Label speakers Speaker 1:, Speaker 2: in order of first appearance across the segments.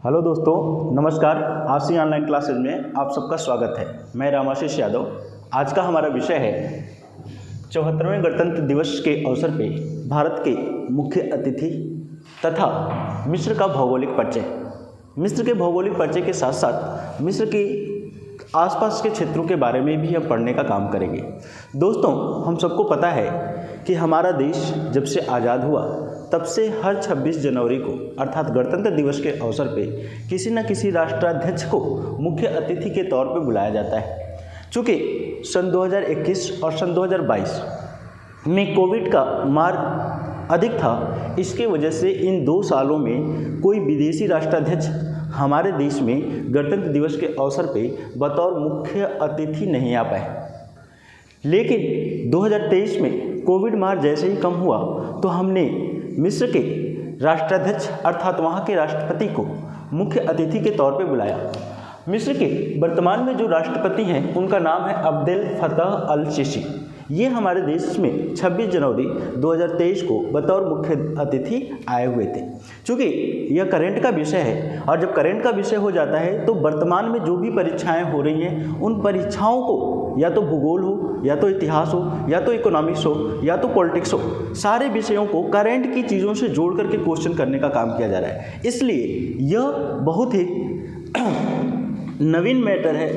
Speaker 1: Hello दोस्तों, नमस्कार। आशी ऑनलाइन क्लासेज में आप सबका स्वागत है। मैं रामाशीष यादव। आज का हमारा विषय है 74वें गणतंत्र दिवस के अवसर पे भारत के मुख्य अतिथि तथा मिस्र का भौगोलिक परिचय। मिस्र के भौगोलिक परिचय के साथ साथ मिस्र के आसपास के क्षेत्रों के बारे में भी हम पढ़ने का काम करेंगे। दोस्तों, हम सबको पता है कि हमारा देश जब से आज़ाद हुआ तब से हर 26 जनवरी को अर्थात गणतंत्र दिवस के अवसर पे किसी न किसी राष्ट्राध्यक्ष को मुख्य अतिथि के तौर पे बुलाया जाता है। चूँकि सन 2021 और सन 2022 में कोविड का मार अधिक था, इसके वजह से इन 2 सालों में कोई विदेशी राष्ट्राध्यक्ष हमारे देश में गणतंत्र दिवस के अवसर पे बतौर मुख्य अतिथि नहीं आ पाए। लेकिन 2023 में कोविड मार जैसे ही कम हुआ तो हमने मिस्र के राष्ट्राध्यक्ष अर्थात वहाँ के राष्ट्रपति को मुख्य अतिथि के तौर पे बुलाया। मिस्र के वर्तमान में जो राष्ट्रपति हैं उनका नाम है अब्देल फतह अल सीसी। ये हमारे देश में 26 जनवरी 2023 को बतौर मुख्य अतिथि आए हुए थे। चूँकि यह करंट का विषय है और जब करंट का विषय हो जाता है तो वर्तमान में जो भी परीक्षाएं हो रही हैं उन परीक्षाओं को या तो भूगोल हो या तो इतिहास हो या तो इकोनॉमिक्स हो या तो पॉलिटिक्स हो, सारे विषयों को करंट की चीज़ों से जोड़ करके क्वेश्चन करने का काम किया जा रहा है। इसलिए यह बहुत ही नवीन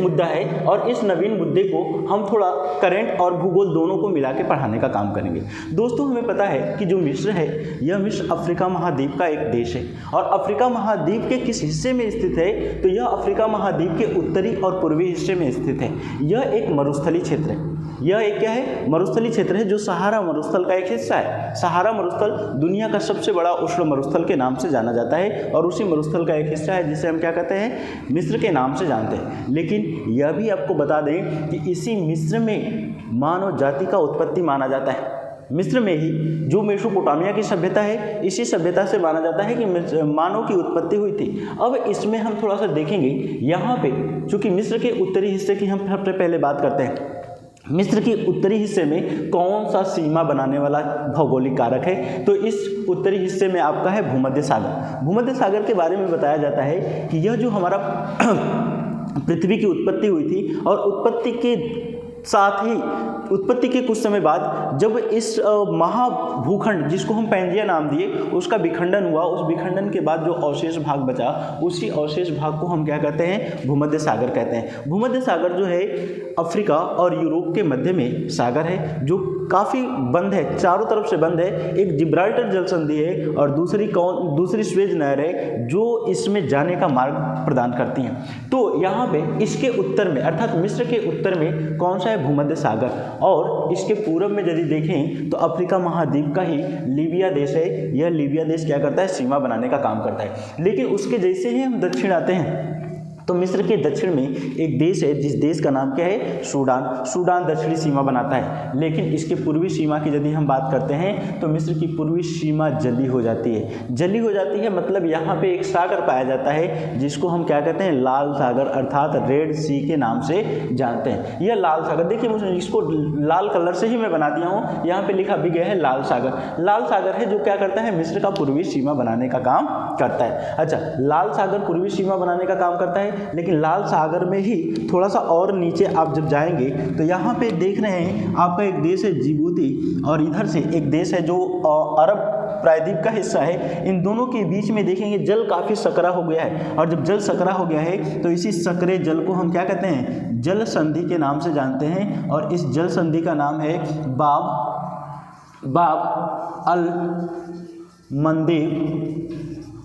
Speaker 1: मुद्दा है और इस नवीन मुद्दे को हम थोड़ा करंट और भूगोल दोनों को मिला के पढ़ाने का काम करेंगे। दोस्तों, हमें पता है कि जो मिस्र है यह मिस्र अफ्रीका महाद्वीप का एक देश है और अफ्रीका महाद्वीप के किस हिस्से में स्थित है तो यह अफ्रीका महाद्वीप के उत्तरी और पूर्वी हिस्से में स्थित है। यह एक मरुस्थलीय क्षेत्र है। यह एक क्या है? मरुस्थलीय क्षेत्र है जो सहारा मरुस्थल का एक हिस्सा है। सहारा मरुस्थल दुनिया का सबसे बड़ा उष्ण मरुस्थल के नाम से जाना जाता है और उसी मरुस्थल का एक हिस्सा है जिसे हम क्या कहते हैं? मिस्र के नाम से जानते हैं। लेकिन यह भी आपको बता दें कि इसी मिस्र में मानव जाति का उत्पत्ति माना जाता है। मिस्र में ही जो मेसोपोटामिया की सभ्यता है, इसी सभ्यता से माना जाता है कि मानव की उत्पत्ति हुई थी। अब इसमें हम थोड़ा सा देखेंगे यहाँ पे, चूँकि मिस्र के उत्तरी हिस्से की हम सबसे पहले बात करते हैं। मिस्र के उत्तरी हिस्से में कौन सा सीमा बनाने वाला भौगोलिक कारक है? तो इस उत्तरी हिस्से में आपका है भूमध्य सागर। भूमध्य सागर के बारे में बताया जाता है कि यह जो हमारा पृथ्वी की उत्पत्ति हुई थी और उत्पत्ति के साथ ही उत्पत्ति के कुछ समय बाद जब इस महाभूखंड जिसको हम पैंजिया नाम दिए उसका विखंडन हुआ, उस विखंडन के बाद जो अवशेष भाग बचा उसी अवशेष भाग को हम क्या कहते हैं? भूमध्य सागर कहते हैं। भूमध्य सागर जो है अफ्रीका और यूरोप के मध्य में सागर है जो काफ़ी बंद है, चारों तरफ से बंद है। एक जिब्राल्टर जल संधि है और दूसरी स्वेज नहर है जो इसमें जाने का मार्ग प्रदान करती हैं। तो यहाँ पे इसके उत्तर में अर्थात मिस्र के उत्तर में कौन सा है? भूमध्य सागर। और इसके पूर्व में यदि देखें तो अफ्रीका महाद्वीप का ही लीबिया देश है। यह लीबिया देश क्या करता है? सीमा बनाने का काम करता है। लेकिन उसके जैसे ही हम दक्षिण आते हैं तो मिस्र के दक्षिण में एक देश है जिस देश का नाम क्या है? सूडान। सूडान दक्षिणी सीमा बनाता है। लेकिन इसके पूर्वी सीमा की यदि हम बात करते हैं तो मिस्र की पूर्वी सीमा जली हो जाती है। जली हो जाती है मतलब यहाँ पे एक सागर पाया जाता है जिसको हम क्या कहते हैं? लाल सागर अर्थात रेड सी के नाम से जानते हैं। यह लाल सागर, देखिए मुझे इसको लाल कलर से ही मैं बना दिया हूँ, यहाँ पे लिखा भी गया है लाल सागर। लाल सागर है जो क्या करता है? मिस्र का पूर्वी सीमा बनाने का काम करता है। अच्छा, लाल सागर पूर्वी सीमा बनाने का काम करता है, लेकिन लाल सागर में ही थोड़ा सा और नीचे आप जब जाएंगे तो यहाँ पे देख रहे हैं आपका एक देश है जिबूती और इधर से एक देश है जो अरब प्रायद्वीप का हिस्सा है। इन दोनों के बीच में देखेंगे जल काफ़ी सकरा हो गया है और जब जल सकरा हो गया है तो इसी सकरे जल को हम क्या कहते हैं? जल संधि के नाम से जानते हैं और इस जल संधि का नाम है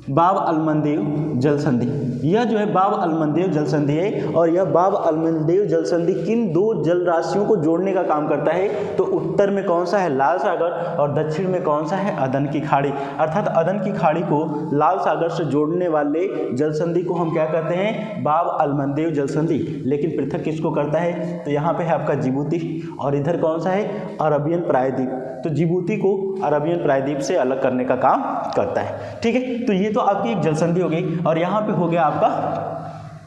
Speaker 1: बाब अल मंदेव जल संधि। यह जो है बाब अल मंदेव जल संधि है और यह बाब अल मंदेव जल संधि किन 2 जल राशियों को जोड़ने का काम करता है? तो उत्तर में कौन सा है? लाल सागर और दक्षिण में कौन सा है? अदन की खाड़ी। अर्थात अदन की खाड़ी को लाल सागर से जोड़ने वाले जल संधि को हम क्या कहते हैं? बाब अल मंदेव जल संधि। लेकिन पृथक किसको करता है? तो यहाँ पे है आपका जिबूती और इधर कौन सा है? अरबियन प्रायद्वीप। तो जिबूती को अरबियन प्रायद्वीप से अलग करने का काम करता है। ठीक है, तो ये तो आपकी एक जल संधि हो गई और यहाँ पे हो गया आपका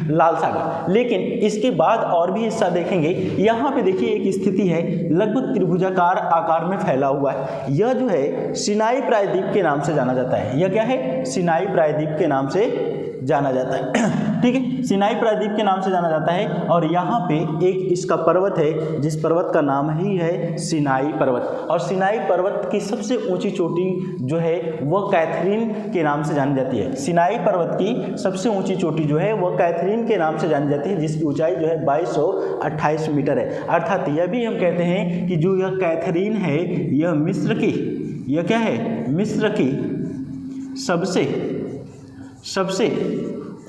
Speaker 1: लाल सागर। लेकिन इसके बाद और भी हिस्सा देखेंगे, यहाँ पे देखिए एक स्थिति है लगभग त्रिभुजाकार आकार में फैला हुआ है। यह जो है सिनाई प्रायद्वीप के नाम से जाना जाता है। यह क्या है? सिनाई प्रायद्वीप के नाम से जाना जाता है। ठीक है, सिनाई प्रायद्वीप के नाम से जाना जाता है। और यहाँ पे एक इसका पर्वत है जिस पर्वत का नाम ही है सिनाई पर्वत। और सिनाई पर्वत की सबसे ऊंची चोटी जो है वह कैथरीन के नाम से जानी जाती है। सिनाई पर्वत की सबसे ऊंची चोटी जो है वह कैथरीन के नाम से जानी जाती है, जिसकी ऊंचाई जो है 2228 मीटर है। अर्थात यह भी हम कहते हैं कि जो यह कैथरीन है यह मिस्र की, यह क्या है? मिस्र की सबसे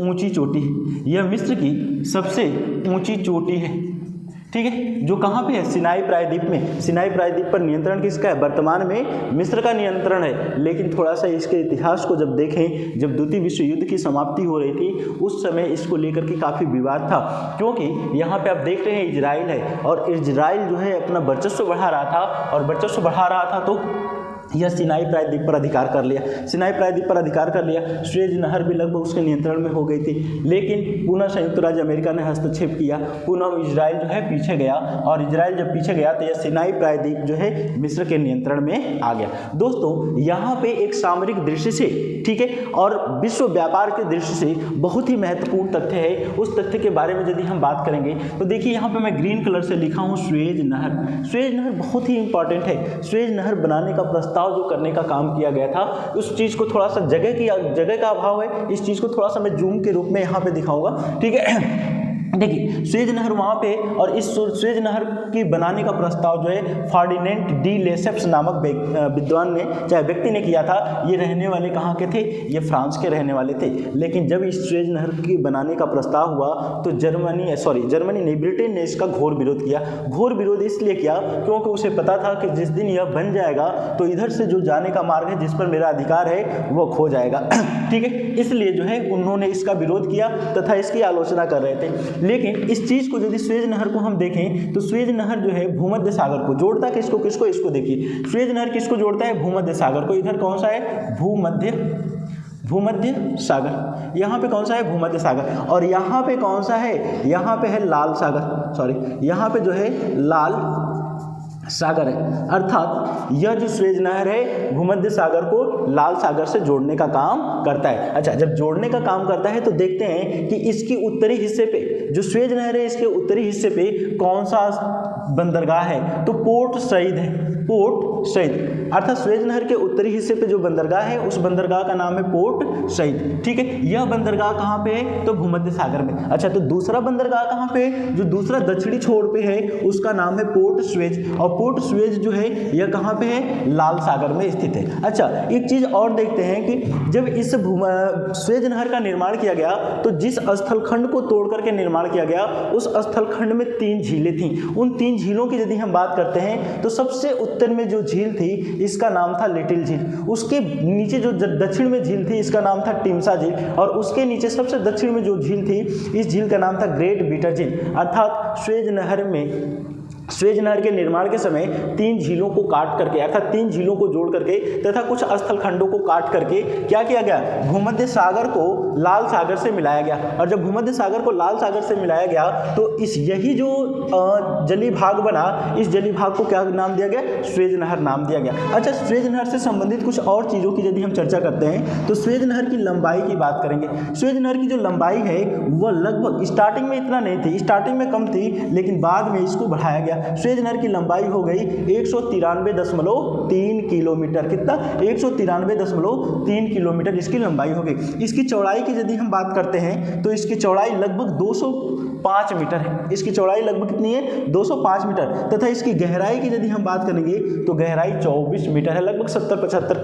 Speaker 1: ऊंची चोटी है। यह मिस्र की सबसे ऊंची चोटी है। ठीक है, जो कहाँ पे है? सिनाई प्रायद्वीप में। सिनाई प्रायद्वीप पर नियंत्रण किसका है? वर्तमान में मिस्र का नियंत्रण है। लेकिन थोड़ा सा इसके इतिहास को जब देखें, जब द्वितीय विश्व युद्ध की समाप्ति हो रही थी उस समय इसको लेकर के काफ़ी विवाद था, क्योंकि यहाँ पे आप देख रहे हैं इजराइल है और इजराइल जो है अपना वर्चस्व बढ़ा रहा था, और वर्चस्व बढ़ा रहा था तो यह सिनाई प्रायद्वीप पर अधिकार कर लिया। सिनाई प्रायद्वीप पर अधिकार कर लिया। सुएज नहर भी लगभग उसके नियंत्रण में हो गई थी, लेकिन पुनः संयुक्त राज्य अमेरिका ने हस्तक्षेप किया। पुनः इजराइल जो है पीछे गया, और इजराइल जब पीछे गया तो यह सिनाई प्रायद्वीप जो है मिस्र के नियंत्रण में आ गया। दोस्तों, यहाँ पे एक सामरिक दृष्टि से, ठीक है, और विश्व व्यापार के दृष्टि से बहुत ही महत्वपूर्ण तथ्य है। उस तथ्य के बारे में यदि हम बात करेंगे तो देखिए यहाँ पे मैं ग्रीन कलर से लिखा हूँ सुएज नहर। सुएज नहर बहुत ही इंपॉर्टेंट है। सुएज नहर बनाने का प्रस्ताव जो करने का काम किया गया था, उस चीज को थोड़ा सा जगह का अभाव है, इस चीज को थोड़ा सा मैं जूम के रूप में यहाँ पे दिखाऊंगा। ठीक है, देखिए सुएज नहर वहाँ पे, और इस सुएज नहर की बनाने का प्रस्ताव जो है फर्डिनेंड डी लेसेप्स नामक विद्वान ने, चाहे व्यक्ति ने किया था। ये रहने वाले कहाँ के थे? ये फ्रांस के रहने वाले थे। लेकिन जब इस सुएज नहर की बनाने का प्रस्ताव हुआ तो जर्मनी नहीं, ब्रिटेन ने इसका घोर विरोध किया। घोर विरोध इसलिए किया क्योंकि उसे पता था कि जिस दिन यह बन जाएगा तो इधर से जो जाने का मार्ग है, जिस पर मेरा अधिकार है, वो खो जाएगा। ठीक है, इसलिए जो है उन्होंने इसका विरोध किया तथा इसकी आलोचना कर रहे थे। लेकिन इस चीज को, यदि सुएज नहर को हम देखें तो सुएज नहर जो है भूमध्य सागर को जोड़ता है। किसको? इसको देखिए, सुएज नहर किसको जोड़ता है? भूमध्य सागर को। इधर कौन सा है? भूमध्य सागर। यहाँ पे कौन सा है? भूमध्य सागर। और यहाँ पे कौन सा है? यहाँ पे है लाल सागर। यहाँ पे जो है लाल सागर है। अर्थात यह जो सुएज नहर है भूमध्य सागर को लाल सागर से जोड़ने का काम करता है। अच्छा, जब जोड़ने का काम करता है तो देखते हैं कि इसकी उत्तरी हिस्से पे, जो सुएज नहर है इसके उत्तरी हिस्से पे कौन सा बंदरगाह है? तो पोर्ट सईद है। पोर्ट सईद, अर्थात सुएज नहर के उत्तरी हिस्से पे जो बंदरगाह है उस बंदरगाह का नाम है पोर्ट सईद। ठीक है, यह बंदरगाह कहाँ पे है? तो भूमध्य सागर में। अच्छा, तो दूसरा बंदरगाह कहाँ पे है? जो दूसरा दक्षिणी छोर पे है उसका नाम है पोर्ट सुएज। और पोर्ट सुएज जो है यह कहाँ पे है? लाल सागर में स्थित है। अच्छा, एक चीज और देखते हैं कि जब इस सुएज नहर का निर्माण किया गया तो जिस स्थलखंड को तोड़ करके निर्माण किया गया उस स्थलखंड में 3 झीलें थीं। उन 3 झीलों की यदि हम बात करते हैं तो सबसे उत्तर में जो झील थी इसका नाम था लिटिल झील। उसके नीचे जो दक्षिण में झील थी इसका नाम था टिम्सा झील, और उसके नीचे सबसे दक्षिण में जो झील थी इस झील का नाम था ग्रेट बीटर झील। अर्थात सुएज नहर के निर्माण के समय 3 झीलों को काट करके, अर्थात 3 झीलों को जोड़ करके तथा कुछ स्थलखंडों को काट करके क्या किया गया? भूमध्य सागर को लाल सागर से मिलाया गया। और जब भूमध्य सागर को लाल सागर से मिलाया गया तो यही जो जलीय भाग बना, इस जलीय भाग को क्या नाम दिया गया? सुएज नहर नाम दिया गया। अच्छा, सुएज नहर से संबंधित कुछ और चीज़ों की यदि हम चर्चा करते हैं तो सुएज नहर की लंबाई की बात करेंगे। सुएज नहर की जो लंबाई है वह लगभग स्टार्टिंग में इतना नहीं थी, स्टार्टिंग में कम थी, लेकिन बाद में इसको बढ़ाया गया। सुएज नहर की लंबाई हो गई 193.3 किलोमीटर। कितना? 193.3 किलोमीटर इसकी लंबाई हो गई। इसकी चौड़ाई की यदि हम बात करते हैं तो इसकी चौड़ाई लगभग 205 मीटर है। इसकी चौड़ाई लगभग कितनी है? 205 मीटर। तथा इसकी गहराई की यदि हम बात करेंगे तो गहराई 24 मीटर है, लगभग 70-75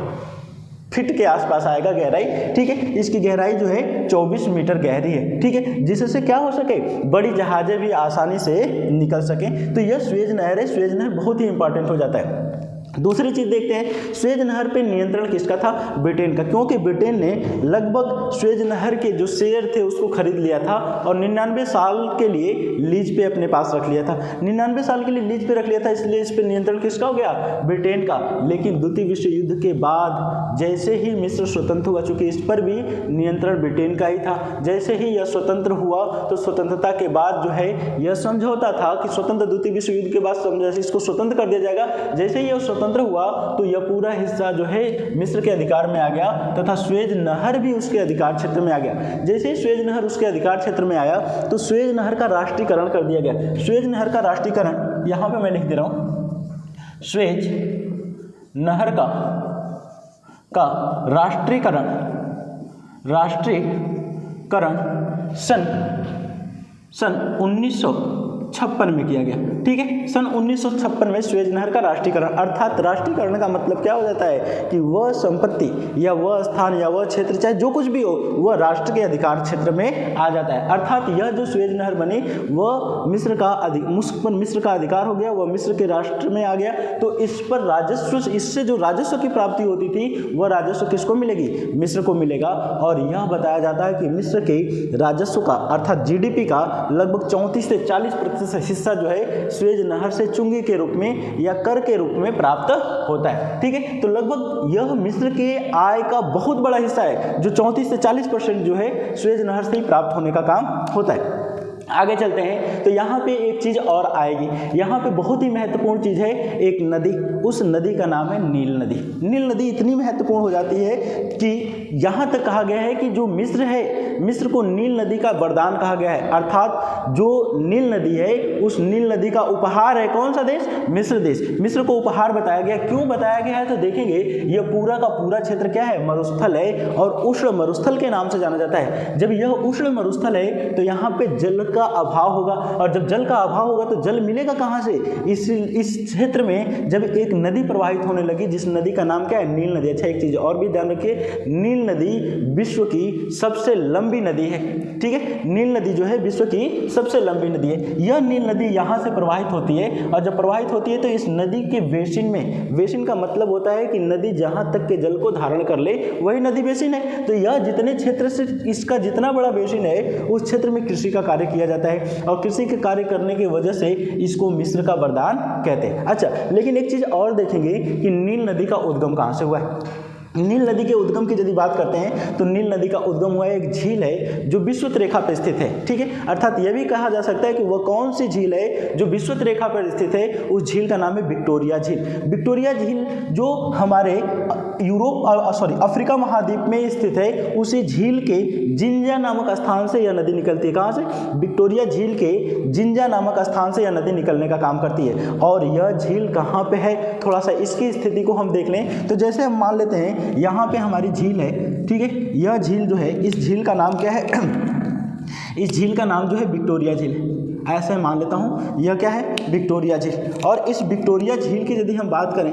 Speaker 1: फीट के आसपास आएगा गहराई। ठीक है, इसकी गहराई जो है 24 मीटर गहरी है। ठीक है, जिससे क्या हो सके? बड़ी जहाजें भी आसानी से निकल सकें। तो यह सुएज नहर है। सुएज नहर बहुत ही इंपॉर्टेंट हो जाता है। दूसरी चीज देखते हैं, स्वेज नहर पे नियंत्रण किसका था? ब्रिटेन का, क्योंकि ब्रिटेन ने लगभग स्वेज नहर के जो शेयर थे उसको खरीद लिया था और 99 साल के लिए लीज पे अपने पास रख लिया था। 99 साल के लिए लीज पे रख लिया था, इसलिए इस पे नियंत्रण किसका हो गया? ब्रिटेन का। लेकिन द्वितीय विश्व युद्ध के बाद जैसे ही मिस्र स्वतंत्र हुआ, चूंकि इस पर भी नियंत्रण ब्रिटेन का ही था, जैसे ही यह स्वतंत्र हुआ तो स्वतंत्रता के बाद जो है यह समझौता था कि स्वतंत्र द्वितीय विश्व युद्ध के बाद इसको स्वतंत्र कर दिया जाएगा। जैसे ही यह स्वतंत्र हुआ तो यह पूरा हिस्सा जो है मिस्र के अधिकार में आ गया तथा स्वेज नहर भी उसके अधिकार क्षेत्र में आ गया। जैसे ही स्वेज नहर उसके अधिकार क्षेत्र में आया तो स्वेज नहर का राष्ट्रीयकरण कर दिया गया। स्वेज नहर का राष्ट्रीयकरण यहाँ पे मैं लिख दे रहा हूँ, स्वेज नहर का राष्ट्रीयकरण सन 1956 में किया गया। ठीक है, सन 1956 में स्वेज नहर का राष्ट्रीयकरण, अर्थात राष्ट्रीयकरण का मतलब क्या हो जाता है कि वह संपत्ति या वह स्थान या वह क्षेत्र चाहे जो कुछ भी हो वह राष्ट्र के अधिकार क्षेत्र में आ जाता है। अर्थात यह जो स्वेज नहर बनी वह मिस्र का अधिकार हो गया, वह मिस्र के राष्ट्र में आ गया। तो इस पर राजस्व, इससे जो राजस्व की प्राप्ति होती थी वह राजस्व किसको मिलेगी? मिस्र को मिलेगा। और यह बताया जाता है कि मिस्र के राजस्व का अर्थात जीडीपी का लगभग 34 से 40% हिस्सा जो है स्वेज नहर से चुंगी के रूप में या कर के रूप में प्राप्त होता है। ठीक है, तो लगभग यह मिस्र के आय का बहुत बड़ा हिस्सा है, जो 34 से 40% जो है स्वेज नहर से ही प्राप्त होने का काम होता है। आगे चलते हैं तो यहाँ पे एक चीज और आएगी, यहाँ पे बहुत ही महत्वपूर्ण चीज है, एक नदी, उस नदी का नाम है नील नदी। नील नदी इतनी महत्वपूर्ण हो जाती है कि यहाँ तक कहा गया है कि जो मिस्र है, मिस्र को नील नदी का वरदान कहा गया है। अर्थात जो नील नदी है उस नील नदी का उपहार है कौन सा देश? मिस्र देश। मिस्र को उपहार बताया गया। क्यों बताया गया है तो देखेंगे, यह पूरा का पूरा क्षेत्र क्या है? मरुस्थल है और उष्ण मरुस्थल के नाम से जाना जाता है। जब यह उष्ण मरुस्थल है तो यहाँ पे जल का अभाव होगा, और जब जल का अभाव होगा तो जल मिलेगा कहाँ से? इस क्षेत्र में जब एक नदी प्रवाहित होने लगी जिस नदी का नाम क्या है? नील नदी। अच्छा, एक चीज और भी ध्यान रखिए, नील नदी विश्व की सबसे लंबी नदी है। ठीक है, नील नदी जो है विश्व की सबसे लंबी नदी है। यह नील नदी यहाँ से प्रवाहित होती है और जब प्रवाहित होती है तो इस नदी के बेसिन में, बेसिन का मतलब होता है कि नदी जहाँ तक के जल को धारण कर ले वही नदी बेसिन है। तो यह जितने क्षेत्र से इसका जितना बड़ा बेसिन है उस क्षेत्र में कृषि का कार्य किया जाता है और कृषि के कार्य करने की वजह से इसको मिस्र का वरदान कहते हैं। अच्छा, लेकिन एक चीज और देखेंगे कि नील नदी का उद्गम कहाँ से हुआ है। नील नदी के उद्गम की यदि बात करते हैं तो नील नदी का उद्गम हुआ एक झील है जो विषुवत रेखा पर स्थित है। ठीक है, अर्थात यह भी कहा जा सकता है कि वह कौन सी झील है जो विषुवत रेखा पर स्थित है। उस झील का नाम है विक्टोरिया झील। विक्टोरिया झील जो हमारे अफ्रीका महाद्वीप में स्थित है, उसी झील के जिंजा नामक स्थान से यह नदी निकलती है। कहाँ से? विक्टोरिया झील के जिंजा नामक स्थान से यह नदी निकलने का काम करती है। और यह झील कहाँ पे है, थोड़ा सा इसकी स्थिति को हम देख लें तो जैसे हम मान लेते हैं यहाँ पे हमारी झील है। ठीक है, यह झील जो है, इस झील का नाम क्या है? इस झील का नाम जो है विक्टोरिया झील है। ऐसे मान लेता हूँ, यह क्या है? विक्टोरिया झील। और इस विक्टोरिया झील की यदि हम बात करें,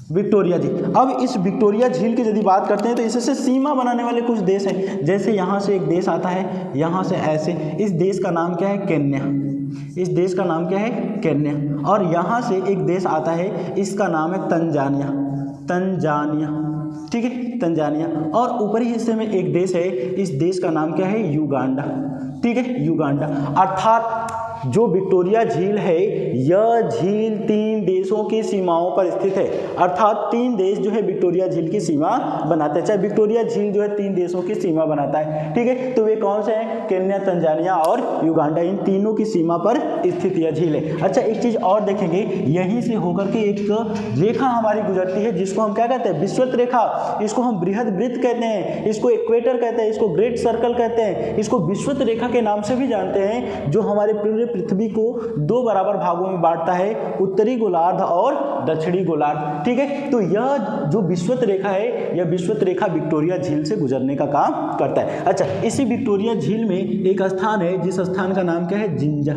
Speaker 1: विक्टोरिया झील, अब इस विक्टोरिया झील की यदि बात करते हैं तो इससे सीमा बनाने वाले कुछ देश हैं। जैसे यहाँ से एक देश आता है, यहाँ से ऐसे, इस देश का नाम क्या है? केन्या। इस देश का नाम क्या है? केन्या। और यहाँ से एक देश आता है, इसका नाम है तंजानिया। ठीक है, तंजानिया। और ऊपरी हिस्से में एक देश है, इस देश का नाम क्या है? युगांडा। ठीक है, युगांडा। अर्थात जो विक्टोरिया झील है यह झील 3 देशों की सीमाओं पर स्थित है। अर्थात 3 देश जो है विक्टोरिया झील की सीमा बनाते हैं। चाहे विक्टोरिया झील जो है 3 देशों की सीमा बनाता है। ठीक है, तो वे कौन से हैं? केन्या, तंजानिया और युगांडा। इन तीनों की सीमा पर स्थित यह झील है। अच्छा, एक चीज और देखेंगे, यहीं से होकर के एक रेखा हमारी गुजरती है जिसको हम क्या कहते हैं? विषुवत रेखा। इसको हम बृहद वृत्त कहते हैं, इसको इक्वेटर कहते हैं, इसको ग्रेट सर्कल कहते हैं, इसको विषुवत रेखा के नाम से भी जानते हैं, जो हमारे पूरे पृथ्वी को 2 बराबर भागों में बांटता है, उत्तरी गोलार्ध और दक्षिणी गोलार्ध। ठीक है, तो यह जो विषुवत रेखा है, यह विषुवत रेखा विक्टोरिया झील से गुजरने का काम करता है। अच्छा, इसी विक्टोरिया झील में एक स्थान है जिस स्थान का नाम क्या है? जिंजा।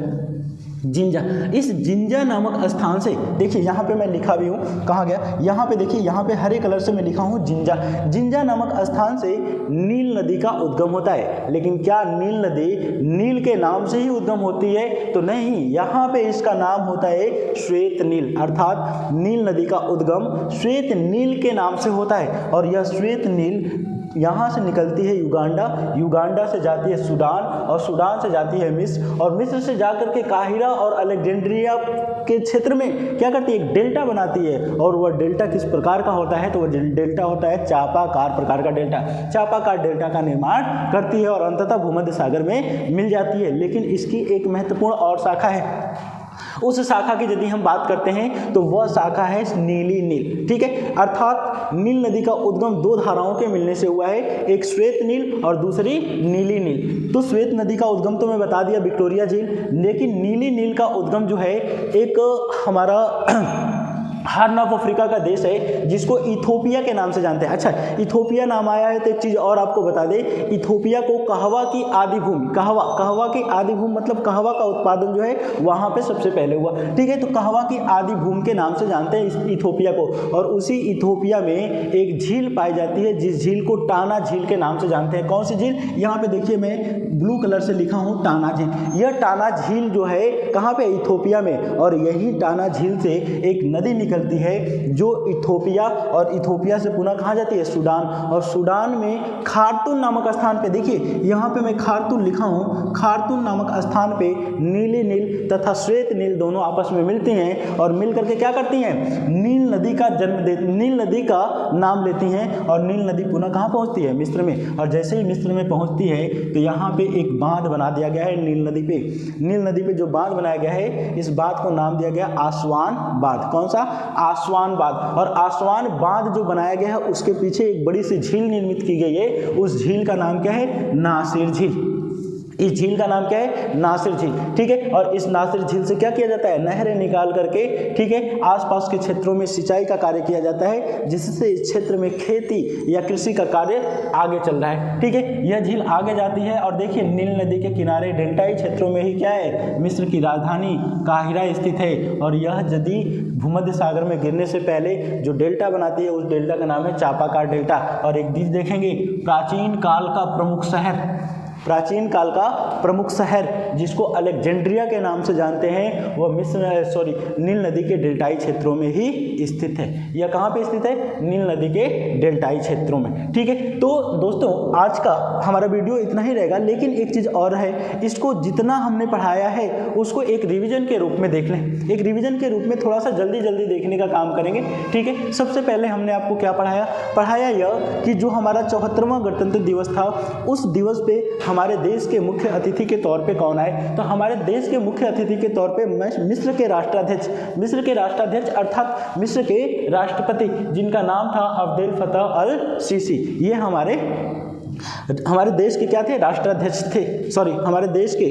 Speaker 1: जिंजा। इस जिंजा नामक स्थान से, देखिए यहाँ पे मैं लिखा भी हूँ, कहाँ गया, यहाँ पे देखिए, यहाँ पे हरे कलर से मैं लिखा हूँ जिंजा। जिंजा नामक स्थान से नील नदी का उद्गम होता है। लेकिन क्या नील नदी नील के नाम से ही उद्गम होती है? तो नहीं, यहाँ पे इसका नाम होता है श्वेत नील, अर्थात नील नदी का उद्गम श्वेत नील के नाम से होता है। और यह श्वेत नील यहाँ से निकलती है युगांडा, युगांडा से जाती है सूडान, और सूडान से जाती है मिस्र, और मिस्र से जाकर के काहिरा और अलेक्जेंड्रिया के क्षेत्र में क्या करती है? एक डेल्टा बनाती है। और वह डेल्टा किस प्रकार का होता है? तो वह डेल्टा होता है चापाकार प्रकार का डेल्टा। चापाकार डेल्टा का निर्माण करती है और अंततः भूमध्य सागर में मिल जाती है। लेकिन इसकी एक महत्वपूर्ण और शाखा है। उस शाखा की यदि हम बात करते हैं तो वह शाखा है नीली नील, ठीक है। अर्थात नील नदी का उद्गम दो धाराओं के मिलने से हुआ है, एक श्वेत नील और दूसरी नीली नील। तो श्वेत नदी का उद्गम तो मैं बता दिया विक्टोरिया झील, लेकिन नीली नील का उद्गम जो है एक हमारा हॉर्न ऑफ अफ्रीका का देश है जिसको इथोपिया के नाम से जानते हैं। अच्छा, इथोपिया नाम आया है तो एक चीज़ और आपको बता दें, इथोपिया को कहवा की आदि भूमि, कहवा की आदि भूमि मतलब कहवा का उत्पादन जो है वहाँ पे सबसे पहले हुआ, ठीक है। तो कहवा की आदि भूमि के नाम से जानते हैं इस इथोपिया को। और उसी इथोपिया में एक झील पाई जाती है जिस झील को टाना झील के नाम से जानते हैं। कौन सी झील? यहाँ पे देखिए मैं ब्लू कलर से लिखा हूँ टाना झील। यह टाना झील जो है कहाँ पे? इथोपिया में। और यही टाना झील से एक नदी निकलती है जो इथोपिया, और इथोपिया से पुनः कहाँ जाती है? सूडान। और सूडान में खार्तूम नामक स्थान पे, देखिए यहाँ पे मैं खार्तूम लिखा हूँ, खार्तूम नामक स्थान पे नीली नील तथा श्वेत नील दोनों आपस में मिलती हैं और मिल करके क्या करती हैं? नील नदी का जन्म दे, नील नदी का नाम लेती हैं। और नील नदी पुनः कहाँ पहुँचती है? मिस्र में। और जैसे ही मिस्र में पहुँचती है तो यहाँ पे एक बांध बना दिया गया है नील नदी पे। नील नदी पे जो बांध बनाया गया है, इस बांध को नाम दिया गया आसवान बांध। कौन सा? आसवान बांध। और आसवान बांध जो बनाया गया है उसके पीछे एक बड़ी सी झील निर्मित की गई है। उस झील का नाम क्या है? नासिर झील। इस झील का नाम क्या है? नासिर झील, ठीक है। और इस नासिर झील से क्या किया जाता है? नहरें निकाल करके, ठीक है, आसपास के क्षेत्रों में सिंचाई का कार्य किया जाता है, जिससे इस क्षेत्र में खेती या कृषि का कार्य आगे चल रहा है, ठीक है। यह झील आगे जाती है और देखिए नील नदी के किनारे डेल्टाई क्षेत्रों में ही क्या है? मिस्र की राजधानी काहिरा स्थित है। और यह नदी भूमध्य सागर में गिरने से पहले जो डेल्टा बनाती है उस डेल्टा का नाम है चापाकार डेल्टा। और एक चीज देखेंगे, प्राचीन काल का प्रमुख शहर, प्राचीन काल का प्रमुख शहर जिसको अलेक्जेंड्रिया के नाम से जानते हैं, वह नील नदी के डेल्टाई क्षेत्रों में ही स्थित है। यह कहाँ पे स्थित है? नील नदी के डेल्टाई क्षेत्रों में, ठीक है। तो दोस्तों आज का हमारा वीडियो इतना ही रहेगा, लेकिन एक चीज़ और है, इसको जितना हमने पढ़ाया है उसको एक रिविजन के रूप में देख लें। एक रिविजन के रूप में थोड़ा सा जल्दी जल्दी देखने का काम करेंगे, ठीक है। सबसे पहले हमने आपको क्या पढ़ाया यह कि जो हमारा 74वां गणतंत्र दिवस था, उस दिवस पे हमारे देश के मुख्य अतिथि के तौर पे कौन आए? तो हमारे देश के मुख्य अतिथि के तौर पे मिस्र के राष्ट्राध्यक्ष अर्थात मिस्र के राष्ट्रपति जिनका नाम था अब्देल फतह अल सीसी, ये हमारे देश के क्या थे? राष्ट्राध्यक्ष थे, हमारे देश के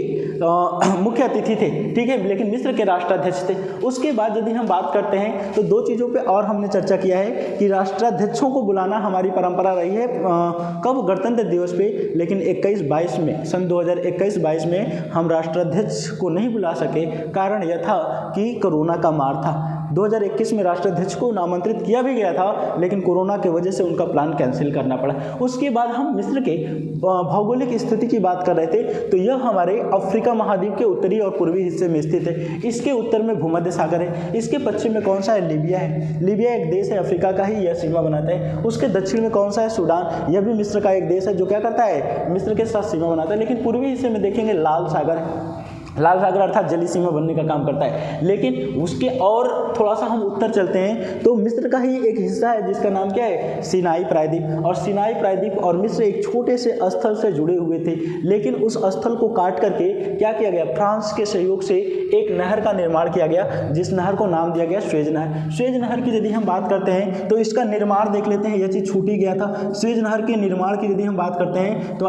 Speaker 1: मुख्य अतिथि थे, ठीक है, लेकिन मिस्र के राष्ट्राध्यक्ष थे। उसके बाद यदि हम बात करते हैं तो दो चीज़ों पे और हमने चर्चा किया है कि राष्ट्राध्यक्षों को बुलाना हमारी परंपरा रही है कब? गणतंत्र दिवस पे। लेकिन 21-22 में, सन 2021-22 में हम राष्ट्राध्यक्ष को नहीं बुला सके। कारण यह था कि कोरोना का मार था। 2021 में राष्ट्राध्यक्ष को आमंत्रित किया भी गया था, लेकिन कोरोना की वजह से उनका प्लान कैंसिल करना पड़ा। उसके बाद हम मिस्र के भौगोलिक स्थिति की बात कर रहे थे, तो यह हमारे अफ्रीका महाद्वीप के उत्तरी और पूर्वी हिस्से में स्थित है। इसके उत्तर में भूमध्य सागर है, इसके पश्चिम में कौन सा है? लीबिया है। लीबिया एक देश है अफ्रीका का ही, यह सीमा बनाता है। उसके दक्षिण में कौन सा है? सूडान, यह भी मिस्र का एक देश है जो क्या करता है? मिस्र के साथ सीमा बनाता है। लेकिन पूर्वी हिस्से में देखेंगे लाल सागर है, लाल सागर अर्थात जलीय सीमा बनने का काम करता है। लेकिन उसके और थोड़ा सा हम उत्तर चलते हैं तो मिस्र का ही एक हिस्सा है जिसका नाम क्या है? सिनाई प्रायद्वीप। और सिनाई प्रायद्वीप और मिस्र एक छोटे से स्थल से जुड़े हुए थे, लेकिन उस स्थल को काट करके क्या किया गया? फ्रांस के सहयोग से एक नहर का निर्माण किया गया, जिस नहर को नाम दिया गया स्वेज नहर। स्वेज नहर की यदि हम बात करते हैं तो इसका निर्माण देख लेते हैं, यह चीज़ छूट ही गया था। स्वेज नहर के निर्माण की यदि हम बात करते हैं तो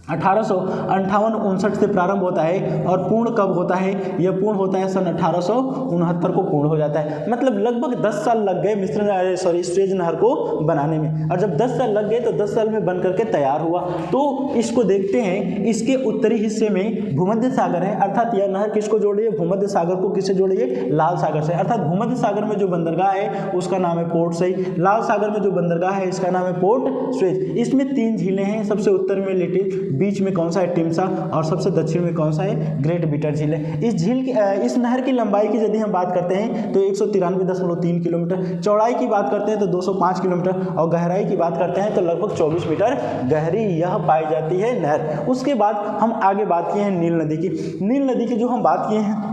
Speaker 1: 1858-59 से प्रारंभ होता है और पूर्ण कब होता है? यह पूर्ण होता है सन 1869 को पूर्ण हो जाता है। मतलब लगभग 10 साल लग गए सुएज नहर को बनाने में, और जब 10 साल लग गए तो 10 साल में बन करके तैयार हुआ। तो इसको देखते हैं, इसके उत्तरी हिस्से में भूमध्य सागर है, अर्थात यह नहर किसको जोड़ रही है? भूमध्य सागर को किससे जोड़ रही है? लाल सागर से। अर्थात भूमध्य सागर में जो बंदरगाह है उसका नाम है पोर्ट सई, लाल सागर में जो बंदरगाह है इसका नाम है पोर्ट सुएज। इसमें 3 झीलें हैं, सबसे उत्तर में लिटिल, बीच में कौन सा है? टिमसा, और सबसे दक्षिण में कौन सा है? ग्रेट बीटर झील है। इस नहर की लंबाई की यदि हम बात करते हैं तो 193.3 किलोमीटर, चौड़ाई की बात करते हैं तो 205 किलोमीटर, और गहराई की बात करते हैं तो लगभग 24 मीटर गहरी यह पाई जाती है नहर। उसके बाद हम आगे बात किए हैं नील नदी की। नील नदी की जो हम बात किए हैं,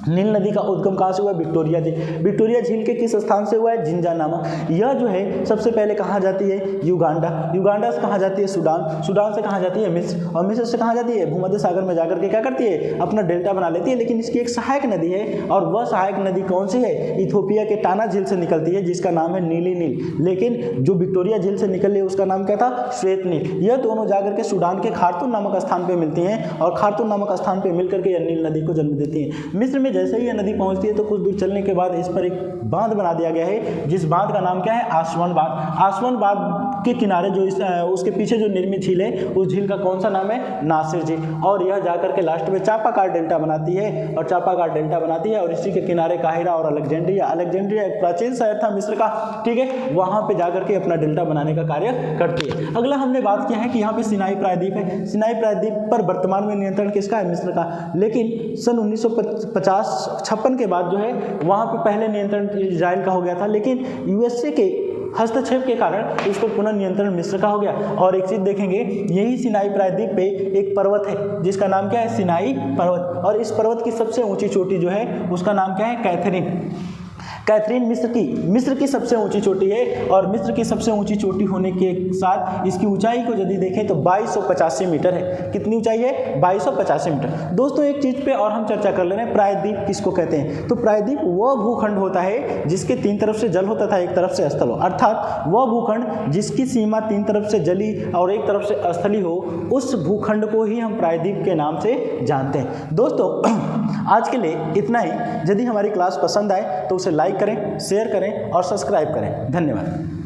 Speaker 1: नील नदी का उद्गम कहाँ से हुआ? विक्टोरिया झील। विक्टोरिया झील के किस स्थान से हुआ है? जिंजा नामा। यह जो है सबसे पहले कहाँ जाती है? युगांडा। युगांडा से कहाँ जाती है? सूडान। सूडान से कहाँ जाती है? मिस्र। और मिस्र से कहाँ जाती है? भूमध्य सागर में जाकर के क्या करती है? अपना डेल्टा बना लेती है। लेकिन इसकी एक सहायक नदी है, और वह सहायक नदी कौन सी है? इथोपिया के टाना झील से निकलती है, जिसका नाम है नीली नील। लेकिन जो विक्टोरिया झील से निकल रही है उसका नाम क्या था? श्वेत नील। यह दोनों जाकर के सूडान के खार्तूम नामक स्थान पर मिलती हैं, और खार्तूम नामक स्थान पर मिलकर के यह नील नदी को जन्म देती है। मिस्र में जैसे ही यह नदी पहुंचती है तो कुछ दूर चलने के बाद इस पर एक बांध बना दिया गया है, जिस बांध का नाम क्या है? आसवन बांध। आसवन बांध के किनारे जो उसके पीछे जो निर्मित झील है उस झील का कौन सा नाम है? नासिर झील। और यह जाकर के लास्ट में चापाकार डेल्टा बनाती है, और चापाकार डेल्टा बनाती है, और इसी के किनारे काहिरा और अलेक्जेंड्रिया, अलेक्जेंड्रिया एक प्राचीन शहर था मिस्र का, ठीक है, वहां पे जाकर के अपना डेल्टा बनाने का कार्य करती है। अगला हमने बात किया है कि यहाँ पे सिनाई प्रायद्वीप है। सिनाई प्रायद्वीप पर वर्तमान में नियंत्रण किसका है? मिस्र का। लेकिन सन 1956 के बाद जो है वहाँ पे पहले नियंत्रण इजराइल का हो गया था, लेकिन यूएसए के हस्तक्षेप के कारण इसको पुनः नियंत्रण मिस्र का हो गया। और एक चीज़ देखेंगे, यही सिनाई प्रायद्वीप पे एक पर्वत है जिसका नाम क्या है? सिनाई पर्वत। और इस पर्वत की सबसे ऊंची चोटी जो है उसका नाम क्या है? कैथरीन। कैथरीन मिस्र की सबसे ऊंची चोटी है, और मिस्र की सबसे ऊंची चोटी होने के साथ इसकी ऊंचाई को यदि देखें तो 2285 मीटर है। कितनी ऊंचाई है? 2285 मीटर। दोस्तों एक चीज़ पे और हम चर्चा कर ले रहे हैं, प्रायद्वीप किसको कहते हैं? तो प्रायद्वीप वह भूखंड होता है जिसके 3 तरफ से जल होता था, एक तरफ से स्थल हो, अर्थात वह भूखंड जिसकी सीमा 3 तरफ से जली और एक तरफ से स्थली हो, उस भूखंड को ही हम प्रायद्वीप के नाम से जानते हैं। दोस्तों आज के लिए इतना ही। यदि हमारी क्लास पसंद आए तो उसे लाइक करें, शेयर करें और सब्सक्राइब करें। धन्यवाद।